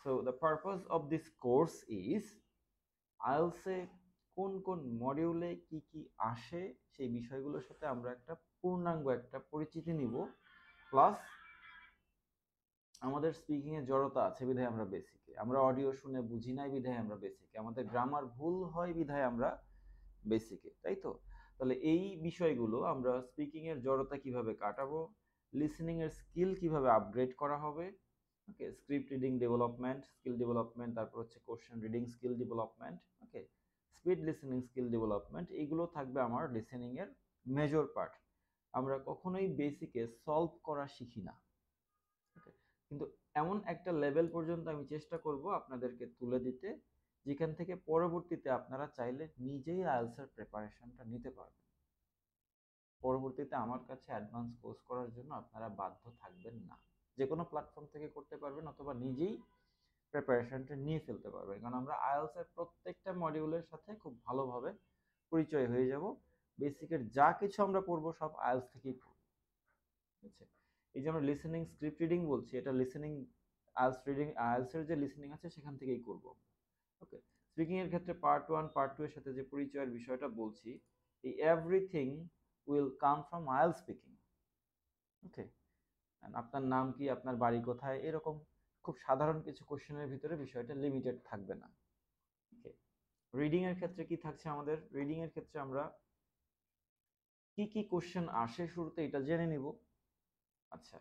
So the purpose of this course is আইএলসে কোন কোন মডিউলে কি কি আসে সেই বিষয়গুলোর সাথে আমরা একটা পূর্ণাঙ্গ একটা পরিচিতি নিব, প্লাস আমাদের স্পিকিং এ জড়তা আছে বিধায় আমরা বেসিকে, আমরা অডিও শুনে বুঝি নাই বিধায় আমরা বেসিকে, আমাদের গ্রামার ভুল হয় বিধায় আমরা বেসিকে, তাই তো? তাহলে এই বিষয়গুলো আমরা স্পিকিং এর জড়তা কিভাবে কাটাবো, লিসেনিং এর স্কিল কিভাবে আপগ্রেড করা হবে, okay, script reading development skill development, তারপর হচ্ছে question reading skill development, okay, speed listening skill development, এইগুলো থাকবে আমার লিসেনিং এর মেজর পার্ট। আমরা কখনোই বেসিকে সলভ করা শিখি না, ওকে, কিন্তু এমন একটা লেভেল পর্যন্ত আমি চেষ্টা করব আপনাদেরকে তুলে দিতে যেখান থেকে পরবর্তীতে আপনারা চাইলে নিজেই আইএলটিএস এর প্রিপারেশনটা নিতে পারবেন। পরবর্তীতে আমার কাছে অ্যাডভান্স কোর্স করার জন্য আপনারা বাধ্য থাকবেন না, যে কোনো প্ল্যাটফর্ম থেকে করতে পারবেন অথবা নিজেই প্রিপারেশনটা নিয়ে ফেলতে পারবেন, কারণ আমরা আইএলটিএস এর প্রত্যেকটা মডিউলের সাথে খুব ভালোভাবে পরিচয় হয়ে যাব। বেসিকের যা কিছু আমরা পড়বো সব আইএলটিএস থেকেই পড়বো, ঠিক আছে? এই যে আমরা লিসেনিং স্ক্রিপ্ট রিডিং বলছি, এটা লিসেনিং আইএলটিএস রিডিং, আইএলটিএস এর যে লিসেনিং আছে সেখান থেকেই করব। ওকে, স্পিকিং এর ক্ষেত্রে পার্ট 1 পার্ট 2 এর সাথে যে পরিচয়ের বিষয়টা বলছি, এই everything will come from IELTS speaking. Okay, আপনার নাম কি, আপনার বাড়ি কোথায়, এরকম খুব সাধারণ কিছু কোশ্চেনের ভিতরে বিষয়টা লিমিটেড থাকবে না। ওকে, রিডিং এর ক্ষেত্রে কি থাকছে আমাদের, রিডিং এর ক্ষেত্রে আমরা কি কি কোশ্চেন আসে শুরুতে এটা জেনে নিব। আচ্ছা,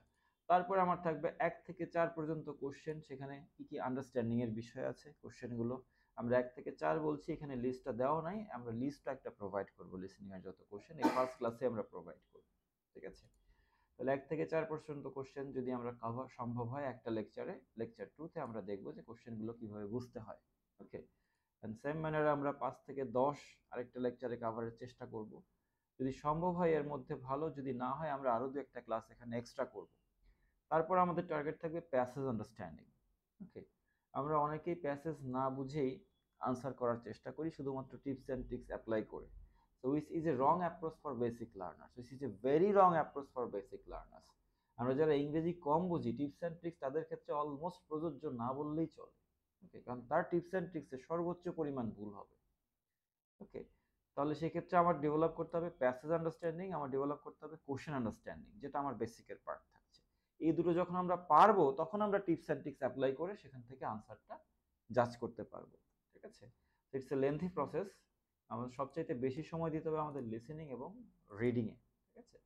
তারপরে আমার থাকবে 1 থেকে 4 পর্যন্ত কোশ্চেন, সেখানে কি কি আন্ডারস্ট্যান্ডিং এর বিষয় আছে কোশ্চেনগুলো। আমরা 1 থেকে 4 বলছি, এখানে লিস্টটা দেওয়া নাই, আমরা লিস্টটা একটা প্রোভাইড করব, লিসেনিং এর যত কোশ্চেন এই ফার্স্ট ক্লাসে আমরা প্রোভাইড করব, ঠিক আছে? তাহলে 1 থেকে 4 পর্যন্ত কোশ্চেন যদি আমরা কভার সম্ভব হয় একটা লেকচারে, লেকচার 2 তে আমরা দেখব যে কোশ্চেনগুলো কিভাবে বুঝতে হয়। ওকে, এন্ড সেম ম্যানারে আমরা 5 থেকে 10 আরেকটা লেকচারে কভারের চেষ্টা করব। যদি সম্ভব হয় এর মধ্যে ভালো, যদি না হয় আমরা আরো 2-একটা ক্লাস এখানে এক্সট্রা করব। তারপর আমাদের টার্গেট থাকবে প্যাসেজ আন্ডারস্ট্যান্ডিং। ওকে, আমরা অনেকেই প্যাসেজ না বুঝেই আনসার করার চেষ্টা করি শুধুমাত্র টিপস অ্যান্ড ট্রিক্স অ্যাপ্লাই করে। So which is a wrong approach for basic learners, which is a very wrong approach for basic learners. আমরা যারা ইংরেজি কম বুঝি, টিপস অ্যান্ড ট্রিক্স তাদের ক্ষেত্রে অলমোস্ট প্রযোজ্য না বললেই চলে। ওকে, কারণ তার টিপস অ্যান্ড ট্রিক্সে সর্বোচ্চ পরিমাণ ভুল হবে। ওকে, তাহলে সেক্ষেত্রে আমার ডেভেলপ করতে হবে প্যাসেজ আন্ডারস্ট্যান্ডিং, আমার ডেভেলপ করতে হবে কোশ্চেন আন্ডারস্ট্যান্ডিং, যেটা আমার বেসিকের পার্ট থাকছে। এই দুটো যখন আমরা পারবো তখন আমরা টিপস অ্যান্ড ট্রিক্স অ্যাপ্লাই করে সেখান থেকে আনসারটা জাজ করতে পারবো, ঠিক আছে? It's a lengthy process. আমাদের সবচাইতে বেশি সময় দিতে হবে আমাদের লিসেনিং এবং রিডিং এ, ঠিক আছে?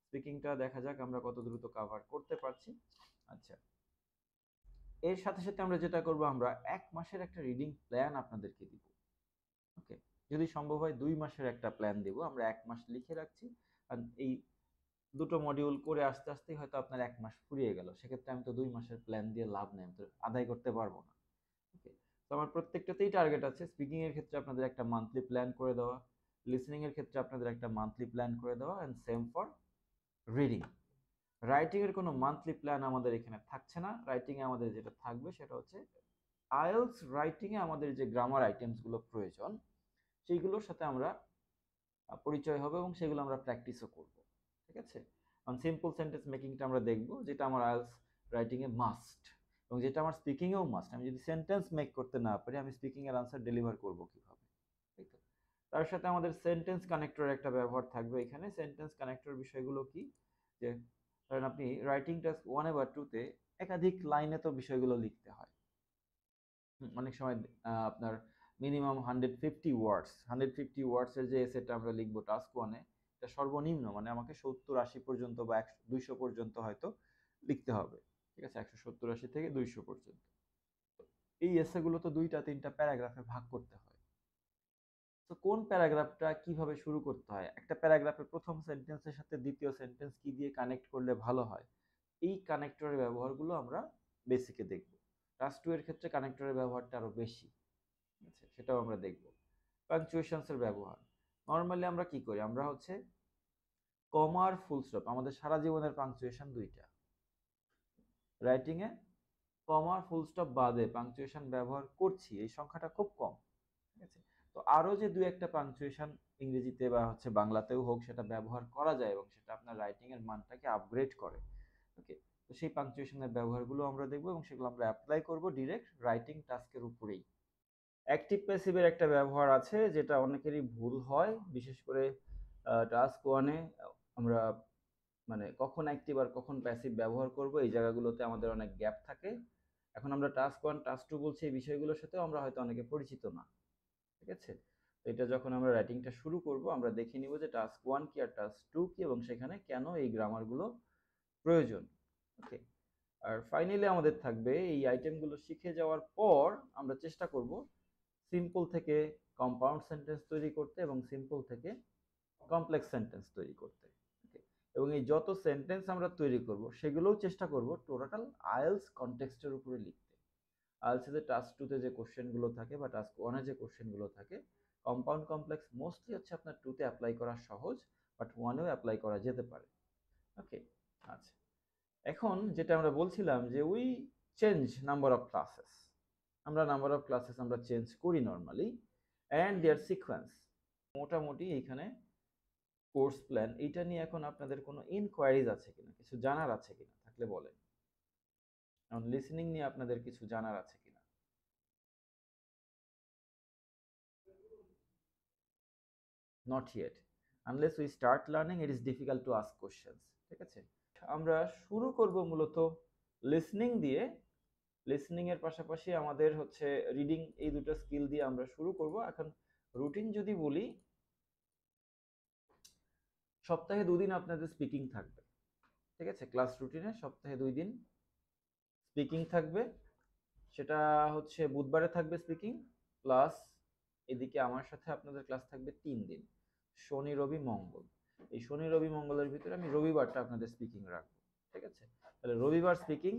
স্পিকিংটা দেখা যাক আমরা কত দ্রুত কভার করতে পারছি। আচ্ছা, এর সাথে সাথে আমরা যেটা করব, আমরা 1 মাসের একটা রিডিং প্ল্যান আপনাদেরকে দিব। ওকে, যদি সম্ভব হয় 2 মাসের একটা প্ল্যান দেব, আমরা 1 মাস লিখে রাখছি। আর এই দুটো মডিউল করে আস্তে আস্তেই হয়তো আপনার 1 মাস ফুরিয়ে গেল, সেক্ষেত্রে আমি তো 2 মাসের প্ল্যান দিয়ে লাভ নেই, আমি তো আদায় করতে পারবো না। ওকে, তো আমার প্রত্যেকটাতেই টার্গেট আছে। স্পিকিং এর ক্ষেত্রে আপনাদের একটা মান্থলি প্ল্যান করে দেওয়া, লিসেনিং এর ক্ষেত্রে আপনাদের একটা মান্থলি প্ল্যান করে দেওয়া, and same for reading. Writing এর কোনো মান্থলি প্ল্যান আমাদের এখানে থাকছে না। রাইটিং এ আমাদের যেটা থাকবে সেটা হচ্ছে আইএলটিএস রাইটিং এ আমাদের যে গ্রামার আইটেমস গুলো প্রয়োজন সেইগুলোর সাথে আমরা পরিচয় হবে এবং সেগুলো আমরা প্র্যাকটিসও করব, ঠিক আছে? কারণ সিম্পল সেন্টেন্স মেকিংটা আমরা দেখব, যেটা আমার আইএলটিএস রাইটিং এ মাস্ট, এবং যেটা আমার স্পিকিং এও মাস্ট। আমি যদি সেন্টেন্স মেক করতে না পারি, আমি স্পিকিং এর আনসার ডেলিভার করব কিভাবে, তাই তো? তার সাথে আমাদের সেন্টেন্স কানেক্টরের একটা ব্যবহার থাকবে এখানে। সেন্টেন্স কানেক্টর বিষয়গুলো কি, যে ধরেন আপনি রাইটিং টাস্ক 1 বা 2 তে একাধিক লাইনে তো বিষয়গুলো লিখতে হয়। অনেক সময় আপনার মিনিমাম 150 ওয়ার্ডস এর যে এসেটা আমরা লিখবো টাস্ক 1 এ, এটা সর্বনিম্ন মানে আমাকে 70-80 পর্যন্ত বা 100-200 পর্যন্ত হয়তো লিখতে হবে, ঠিক আছে? 170-80 থেকে 200 পর্যন্ত। তো এই এসে গুলো তো 2টা-3টা প্যারাগ্রাফে ভাগ করতে হয়। তো কোন প্যারাগ্রাফটা কিভাবে শুরু করতে হয়, একটা প্যারাগ্রাফের প্রথম সেন্টেন্সের সাথে দ্বিতীয় সেন্টেন্স কি দিয়ে কানেক্ট করলে ভালো হয়, এই কানেক্টরের ব্যবহারগুলো আমরা বেসিকে দেখব। ক্লাস 2 এর ক্ষেত্রে কানেক্টরের ব্যবহারটা আরো বেশি, ঠিক আছে? সেটাও আমরা দেখব। পাংচুয়েশনস এর ব্যবহার, নরমালি আমরা কি করি, আমরা হচ্ছে কমা আর ফুল স্টপ, আমাদের সারা জীবনের পাংচুয়েশন 2টা। রাইটিং এ কমা আর ফুল স্টপ বাদে পাংচুয়েশন ব্যবহার করছি এই সংখ্যাটা খুব কম, ঠিক আছে? তো আরো যে 2-একটা পাংচুয়েশন ইংরেজিতে বা বাংলাতেও হোক সেটা ব্যবহার করা যায় এবং সেটা আপনার রাইটিং এর মানটাকে আপগ্রেড করে। ওকে, তো সেই পাংচুয়েশনের ব্যবহারগুলো আমরা দেখব এবং সেগুলো আমরা অ্যাপ্লাই করব ডিরেক্ট রাইটিং টাস্কের উপরেই। অ্যাক্টিভ প্যাসিভের একটা ব্যবহার আছে যেটা অনেকেরই ভুল হয়, বিশেষ করে টাস্ক ওয়ানে আমরা মানে কখন অ্যাক্টিভ আর কখন প্যাসিভ ব্যবহার করব এই জায়গাগুলোতে আমাদের অনেক গ্যাপ থাকে। এখন আমরা টাস্ক ওয়ান টাস্ক টু বলছি, এই বিষয়গুলোর সাথেও আমরা হয়তো অনেকে পরিচিত না, ঠিক আছে? তো এটা যখন আমরা রাইটিংটা শুরু করব আমরা দেখে নিব যে টাস্ক ওয়ান কি আর টাস্ক টু কি এবং সেখানে কেন এই গ্রামারগুলো প্রয়োজন। ওকে, আর ফাইনালি আমাদের থাকবে এই আইটেমগুলো শিখে যাওয়ার পর আমরা চেষ্টা করব সিম্পল থেকে কম্পাউন্ড সেন্টেন্স তৈরি করতে এবং সিম্পল থেকে কমপ্লেক্স সেন্টেন্স তৈরি করতে। ওকে, এবং এই যত সেন্টেন্স আমরা তৈরি করব সেগুলোও চেষ্টা করব টোটাল আইএলস কনটেক্সটের উপরে লিখতে। আইএলস এর টাস্ক টু তে যে কোশ্চেনগুলো থাকে বা টাস্ক ওয়ানে যে কোশ্চেনগুলো থাকে, কম্পাউন্ড কমপ্লেক্স মোস্টলি হচ্ছে আপনার টু তে অ্যাপ্লাই করা সহজ, বাট ওয়ানেও অ্যাপ্লাই করা যেতে পারে। ওকে, আচ্ছা, এখন যেটা আমরা বলছিলাম যে we change number of classes, আমরা নাম্বার অফ ক্লাসেস আমরা চেঞ্জ করি নর্মালি, অ্যান্ড দেয়ার সিকোয়েন্স। মোটামুটি এইখানে কোর্স প্ল্যান এইটা নিয়ে এখন আপনাদের কোনো ইনকোয়ারিজ আছে কিনা, কিছু জানার আছে কিনা, থাকলে বলেন। এখন লিসেনিং নিয়ে আপনাদের কিছু জানার আছে কিনা? Not yet, unless we start learning it is difficult to ask questions. ঠিক আছে, আমরা শুরু করব মূলত লিসনিং দিয়ে। লিসনিং এর পাশাপাশি আমাদের হচ্ছে রিডিং, এই দুটো স্কিল দিয়ে আমরা শুরু করব। এখন রুটিন যদি বলি, সপ্তাহে 2 দিন আপনাদের স্পিকিং থাকবে, ঠিক আছে? ক্লাস রুটিনে সপ্তাহে 2 দিন স্পিকিং থাকবে। সেটা হচ্ছে বুধবারে থাকবে স্পিকিং, প্লাস এদিকে আমার সাথে আপনাদের ক্লাস থাকবে 3 দিন, শনি রবি মঙ্গল। এই শনি রবি মঙ্গলের ভিতরে আমি রবিবারটা আপনাদের স্পিকিং রাখবো, ঠিক আছে? তাহলে রবিবার স্পিকিং,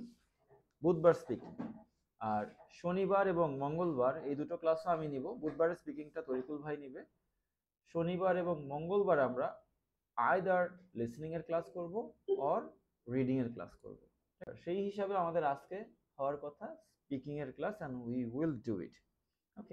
বুধবার স্পিকিং, আর শনিবার এবং মঙ্গলবার এই দুটো ক্লাসও আমি নিব। বুধবারের স্পিকিংটা তরিকুল ভাই নিবে, শনিবার এবং মঙ্গলবার আমরা আইদার লিসনিং এর ক্লাস করব অর রিডিং এর ক্লাস করব। সেই হিসাবে আমাদের আজকে হওয়ার কথা স্পিকিং এর class, and we will do it.